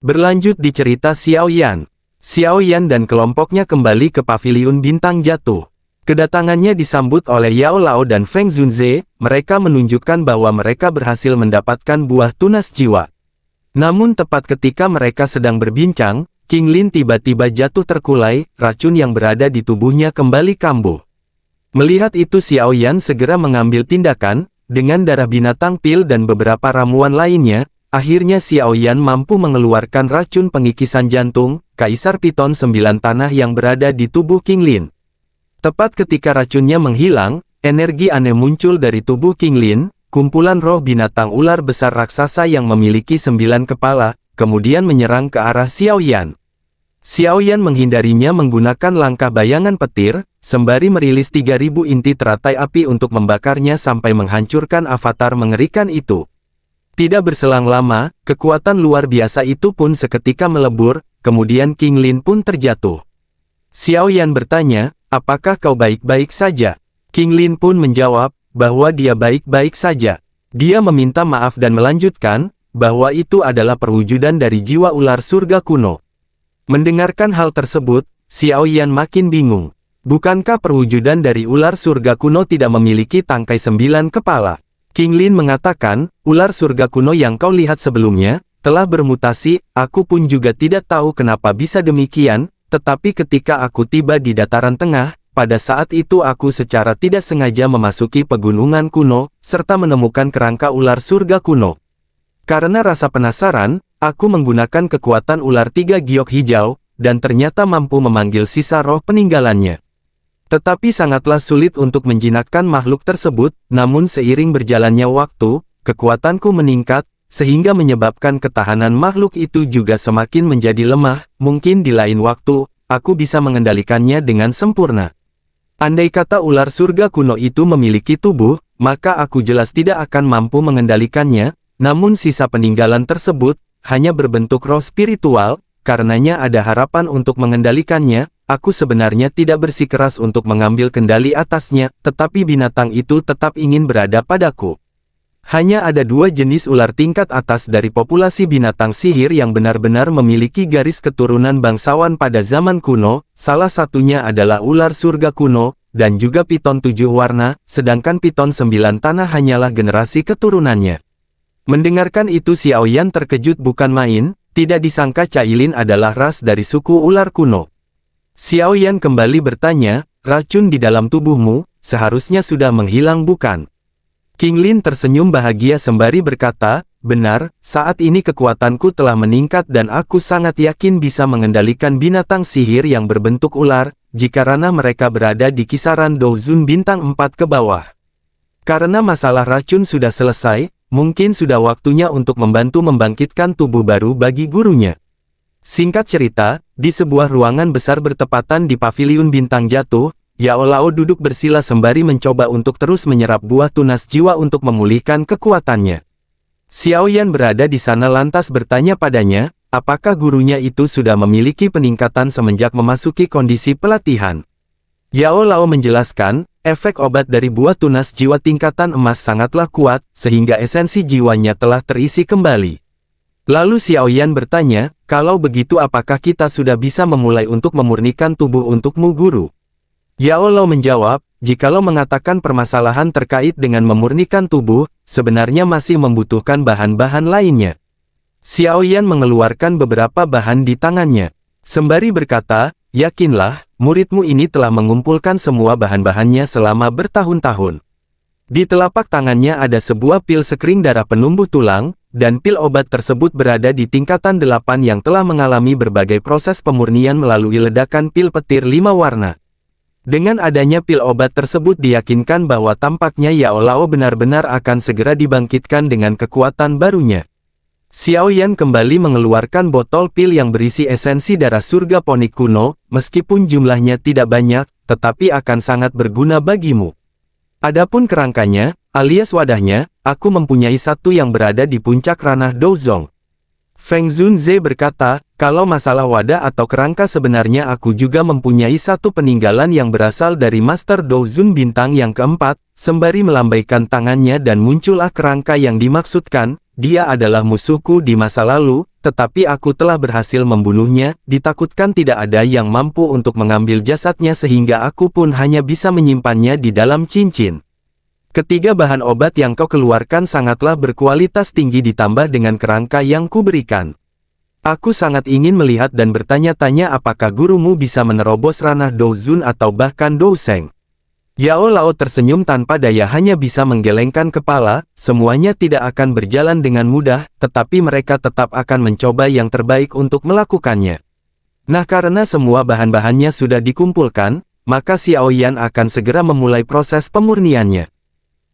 Berlanjut di cerita Xiao Yan. Xiao Yan dan kelompoknya kembali ke paviliun bintang jatuh. Kedatangannya disambut oleh Yao Lao dan Feng Zunze, mereka menunjukkan bahwa mereka berhasil mendapatkan buah tunas jiwa. Namun tepat ketika mereka sedang berbincang, King Lin tiba-tiba jatuh terkulai, racun yang berada di tubuhnya kembali kambuh. Melihat itu Xiao Yan segera mengambil tindakan, dengan darah binatang pil dan beberapa ramuan lainnya, akhirnya Xiao Yan mampu mengeluarkan racun pengikisan jantung, Kaisar Piton 9 Tanah yang berada di tubuh King Lin. Tepat ketika racunnya menghilang, energi aneh muncul dari tubuh King Lin, kumpulan roh binatang ular besar raksasa yang memiliki 9 kepala, kemudian menyerang ke arah Xiao Yan. Xiao Yan menghindarinya menggunakan langkah bayangan petir, sembari merilis 3000 inti teratai api untuk membakarnya sampai menghancurkan avatar mengerikan itu. Tidak berselang lama, kekuatan luar biasa itu pun seketika melebur, kemudian King Lin pun terjatuh. Xiao Yan bertanya, apakah kau baik-baik saja? King Lin pun menjawab, bahwa dia baik-baik saja. Dia meminta maaf dan melanjutkan, bahwa itu adalah perwujudan dari jiwa ular surga kuno. Mendengarkan hal tersebut, Xiao Yan makin bingung. Bukankah perwujudan dari ular surga kuno tidak memiliki tangkai 9 kepala? King Lin mengatakan, ular surga kuno yang kau lihat sebelumnya, telah bermutasi, aku pun juga tidak tahu kenapa bisa demikian, tetapi ketika aku tiba di dataran tengah, pada saat itu aku secara tidak sengaja memasuki pegunungan kuno, serta menemukan kerangka ular surga kuno. Karena rasa penasaran, aku menggunakan kekuatan ular 3 giok hijau, dan ternyata mampu memanggil sisa roh peninggalannya. Tetapi sangatlah sulit untuk menjinakkan makhluk tersebut, namun seiring berjalannya waktu, kekuatanku meningkat, sehingga menyebabkan ketahanan makhluk itu juga semakin menjadi lemah, mungkin di lain waktu, aku bisa mengendalikannya dengan sempurna. Andai kata ular surga kuno itu memiliki tubuh, maka aku jelas tidak akan mampu mengendalikannya, namun sisa peninggalan tersebut, hanya berbentuk roh spiritual, karenanya ada harapan untuk mengendalikannya, aku sebenarnya tidak bersikeras untuk mengambil kendali atasnya, tetapi binatang itu tetap ingin berada padaku. Hanya ada 2 jenis ular tingkat atas dari populasi binatang sihir yang benar-benar memiliki garis keturunan bangsawan pada zaman kuno, salah satunya adalah ular surga kuno, dan juga piton 7 warna, sedangkan piton 9 tanah hanyalah generasi keturunannya. Mendengarkan itu Xiao Yan terkejut bukan main, tidak disangka Cailin adalah ras dari suku ular kuno. Xiao Yan kembali bertanya, racun di dalam tubuhmu, seharusnya sudah menghilang bukan? King Lin tersenyum bahagia sembari berkata, benar, saat ini kekuatanku telah meningkat dan aku sangat yakin bisa mengendalikan binatang sihir yang berbentuk ular, jika ranah mereka berada di kisaran Douzun bintang 4 ke bawah. Karena masalah racun sudah selesai, mungkin sudah waktunya untuk membantu membangkitkan tubuh baru bagi gurunya. Singkat cerita, di sebuah ruangan besar bertepatan di paviliun bintang jatuh, Yao Lao duduk bersila sembari mencoba untuk terus menyerap buah tunas jiwa untuk memulihkan kekuatannya. Xiao Yan berada di sana lantas bertanya padanya, apakah gurunya itu sudah memiliki peningkatan semenjak memasuki kondisi pelatihan. Yao Lao menjelaskan, efek obat dari buah tunas jiwa tingkatan emas sangatlah kuat, sehingga esensi jiwanya telah terisi kembali. Lalu Xiao Yan bertanya, kalau begitu apakah kita sudah bisa memulai untuk memurnikan tubuh untukmu guru? Yao Lao menjawab, jikalau mengatakan permasalahan terkait dengan memurnikan tubuh, sebenarnya masih membutuhkan bahan-bahan lainnya. Xiao Yan mengeluarkan beberapa bahan di tangannya. Sembari berkata, yakinlah, muridmu ini telah mengumpulkan semua bahan-bahannya selama bertahun-tahun. Di telapak tangannya ada sebuah pil sekring darah penumbuh tulang, dan pil obat tersebut berada di tingkatan 8 yang telah mengalami berbagai proses pemurnian melalui ledakan pil petir 5 warna. Dengan adanya pil obat tersebut diyakinkan bahwa tampaknya Yao Lao benar-benar akan segera dibangkitkan dengan kekuatan barunya. Xiao Yan kembali mengeluarkan botol pil yang berisi esensi darah surga ponik kuno, meskipun jumlahnya tidak banyak, tetapi akan sangat berguna bagimu. Adapun kerangkanya, alias wadahnya, aku mempunyai satu yang berada di puncak ranah Douzong. Feng Zunze berkata, kalau masalah wadah atau kerangka sebenarnya aku juga mempunyai satu peninggalan yang berasal dari Master Douzun bintang yang keempat, sembari melambaikan tangannya dan muncullah kerangka yang dimaksudkan, dia adalah musuhku di masa lalu, tetapi aku telah berhasil membunuhnya, ditakutkan tidak ada yang mampu untuk mengambil jasadnya sehingga aku pun hanya bisa menyimpannya di dalam cincin. Ketiga bahan obat yang kau keluarkan sangatlah berkualitas tinggi ditambah dengan kerangka yang kuberikan. Aku sangat ingin melihat dan bertanya-tanya apakah gurumu bisa menerobos ranah Douzun atau bahkan Douseng. Yao Lao tersenyum tanpa daya hanya bisa menggelengkan kepala, semuanya tidak akan berjalan dengan mudah, tetapi mereka tetap akan mencoba yang terbaik untuk melakukannya. Nah karena semua bahan-bahannya sudah dikumpulkan, maka Xiao Yan akan segera memulai proses pemurniannya.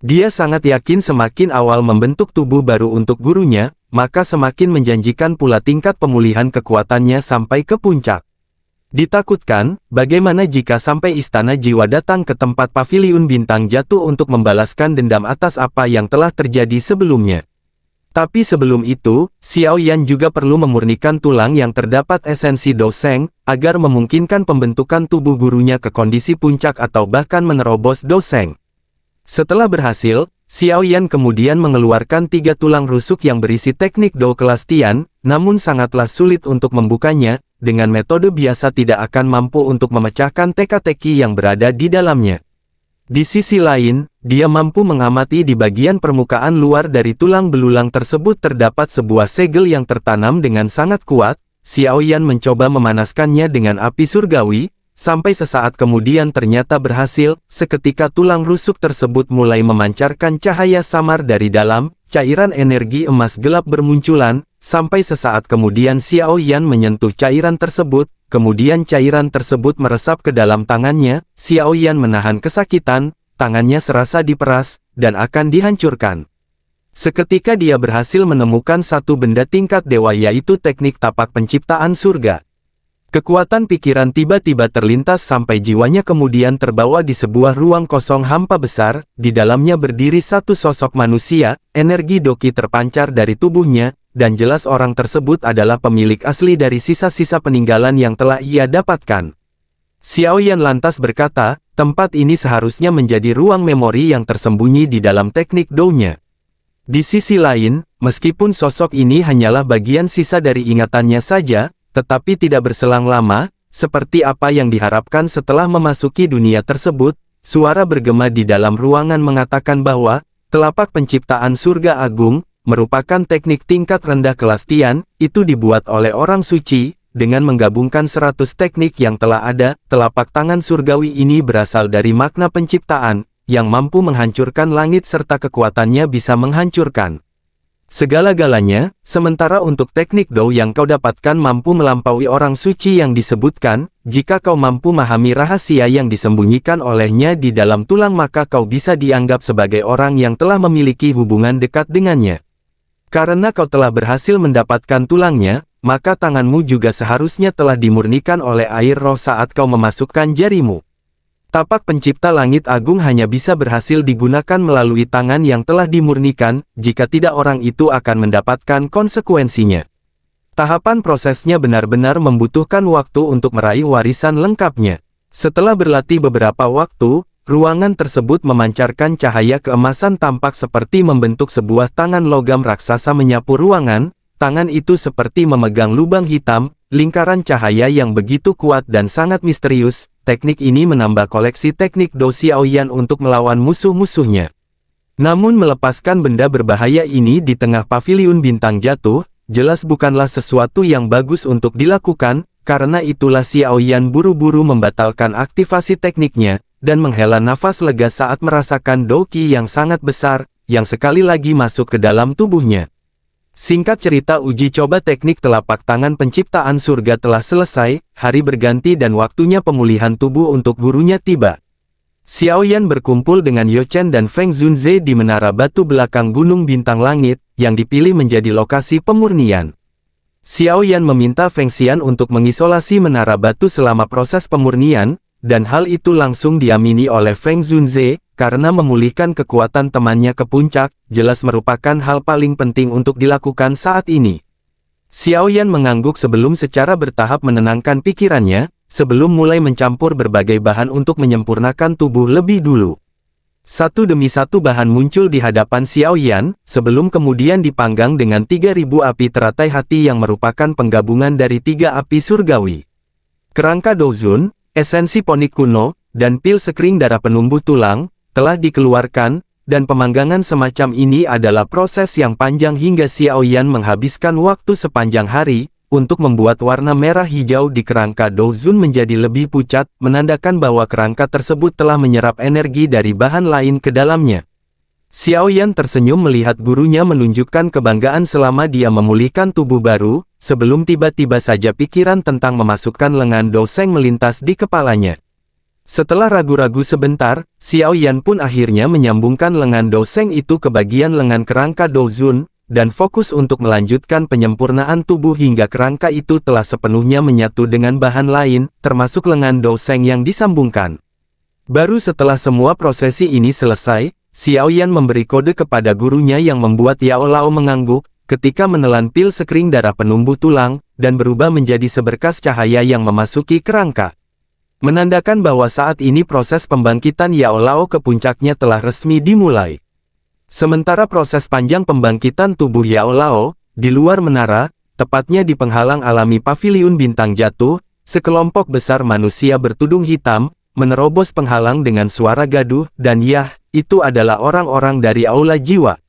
Dia sangat yakin semakin awal membentuk tubuh baru untuk gurunya, maka semakin menjanjikan pula tingkat pemulihan kekuatannya sampai ke puncak. Ditakutkan, bagaimana jika sampai istana jiwa datang ke tempat paviliun bintang jatuh untuk membalaskan dendam atas apa yang telah terjadi sebelumnya. Tapi sebelum itu, Xiao Yan juga perlu memurnikan tulang yang terdapat esensi Douseng, agar memungkinkan pembentukan tubuh gurunya ke kondisi puncak atau bahkan menerobos Douseng. Setelah berhasil, Xiao Yan kemudian mengeluarkan 3 tulang rusuk yang berisi teknik Dou kelas Tian, namun sangatlah sulit untuk membukanya, dengan metode biasa tidak akan mampu untuk memecahkan teka-teki yang berada di dalamnya. Di sisi lain, dia mampu mengamati di bagian permukaan luar dari tulang belulang tersebut terdapat sebuah segel yang tertanam dengan sangat kuat. Xiao Yan mencoba memanaskannya dengan api surgawi, sampai sesaat kemudian ternyata berhasil, seketika tulang rusuk tersebut mulai memancarkan cahaya samar dari dalam, cairan energi emas gelap bermunculan, sampai sesaat kemudian Xiao Yan menyentuh cairan tersebut, kemudian cairan tersebut meresap ke dalam tangannya, Xiao Yan menahan kesakitan, tangannya serasa diperas, dan akan dihancurkan. Seketika dia berhasil menemukan satu benda tingkat dewa yaitu teknik tapak penciptaan surga. Kekuatan pikiran tiba-tiba terlintas sampai jiwanya kemudian terbawa di sebuah ruang kosong hampa besar, di dalamnya berdiri satu sosok manusia, energi doki terpancar dari tubuhnya, dan jelas orang tersebut adalah pemilik asli dari sisa-sisa peninggalan yang telah ia dapatkan. Xiao Yan lantas berkata, tempat ini seharusnya menjadi ruang memori yang tersembunyi di dalam teknik Dou-nya. Di sisi lain, meskipun sosok ini hanyalah bagian sisa dari ingatannya saja, tetapi tidak berselang lama, seperti apa yang diharapkan setelah memasuki dunia tersebut, suara bergema di dalam ruangan mengatakan bahwa, telapak penciptaan surga agung, merupakan teknik tingkat rendah kelas Tian, itu dibuat oleh orang suci, dengan menggabungkan 100 teknik yang telah ada, telapak tangan surgawi ini berasal dari makna penciptaan, yang mampu menghancurkan langit serta kekuatannya bisa menghancurkan segala-galanya, sementara untuk teknik Dou yang kau dapatkan mampu melampaui orang suci yang disebutkan, jika kau mampu memahami rahasia yang disembunyikan olehnya di dalam tulang maka kau bisa dianggap sebagai orang yang telah memiliki hubungan dekat dengannya. Karena kau telah berhasil mendapatkan tulangnya, maka tanganmu juga seharusnya telah dimurnikan oleh air roh saat kau memasukkan jarimu. Tapak pencipta langit agung hanya bisa berhasil digunakan melalui tangan yang telah dimurnikan, jika tidak orang itu akan mendapatkan konsekuensinya. Tahapan prosesnya benar-benar membutuhkan waktu untuk meraih warisan lengkapnya. Setelah berlatih beberapa waktu, ruangan tersebut memancarkan cahaya keemasan tampak seperti membentuk sebuah tangan logam raksasa menyapu ruangan, tangan itu seperti memegang lubang hitam, lingkaran cahaya yang begitu kuat dan sangat misterius. Teknik ini menambah koleksi teknik Dou Xiao Yan untuk melawan musuh-musuhnya. Namun melepaskan benda berbahaya ini di tengah paviliun bintang jatuh, jelas bukanlah sesuatu yang bagus untuk dilakukan, karena itulah Xiao Yan buru-buru membatalkan aktivasi tekniknya, dan menghela nafas lega saat merasakan Dou Qi yang sangat besar, yang sekali lagi masuk ke dalam tubuhnya. Singkat cerita uji coba teknik telapak tangan penciptaan surga telah selesai, hari berganti dan waktunya pemulihan tubuh untuk gurunya tiba. Xiao Yan berkumpul dengan Yo Chen dan Feng Zunze di menara batu belakang Gunung Bintang Langit, yang dipilih menjadi lokasi pemurnian. Xiao Yan meminta Feng Xian untuk mengisolasi menara batu selama proses pemurnian, dan hal itu langsung diamini oleh Feng Zunze, karena memulihkan kekuatan temannya ke puncak, jelas merupakan hal paling penting untuk dilakukan saat ini. Xiao Yan mengangguk sebelum secara bertahap menenangkan pikirannya, sebelum mulai mencampur berbagai bahan untuk menyempurnakan tubuh lebih dulu. Satu demi satu bahan muncul di hadapan Xiao Yan, sebelum kemudian dipanggang dengan 3.000 api teratai hati yang merupakan penggabungan dari 3 api surgawi. Kerangka Douzun, esensi ponik kuno, dan pil sekring darah penumbuh tulang, telah dikeluarkan, dan pemanggangan semacam ini adalah proses yang panjang hingga Xiao Yan menghabiskan waktu sepanjang hari, untuk membuat warna merah hijau di kerangka Douzun menjadi lebih pucat, menandakan bahwa kerangka tersebut telah menyerap energi dari bahan lain ke dalamnya. Xiao Yan tersenyum melihat gurunya menunjukkan kebanggaan selama dia memulihkan tubuh baru, sebelum tiba-tiba saja pikiran tentang memasukkan lengan Douseng melintas di kepalanya. Setelah ragu-ragu sebentar, Xiao Yan pun akhirnya menyambungkan lengan Douseng itu ke bagian lengan kerangka Douzun, dan fokus untuk melanjutkan penyempurnaan tubuh hingga kerangka itu telah sepenuhnya menyatu dengan bahan lain, termasuk lengan Douseng yang disambungkan. Baru setelah semua prosesi ini selesai, Xiao Yan memberi kode kepada gurunya yang membuat Yao Lao mengangguk, ketika menelan pil sekring darah penumbuh tulang, dan berubah menjadi seberkas cahaya yang memasuki kerangka. Menandakan bahwa saat ini proses pembangkitan Yao Lao ke puncaknya telah resmi dimulai. Sementara proses panjang pembangkitan tubuh Yao Lao, di luar menara, tepatnya di penghalang alami paviliun bintang jatuh, sekelompok besar manusia bertudung hitam, menerobos penghalang dengan suara gaduh, dan yah, itu adalah orang-orang dari Aula Jiwa.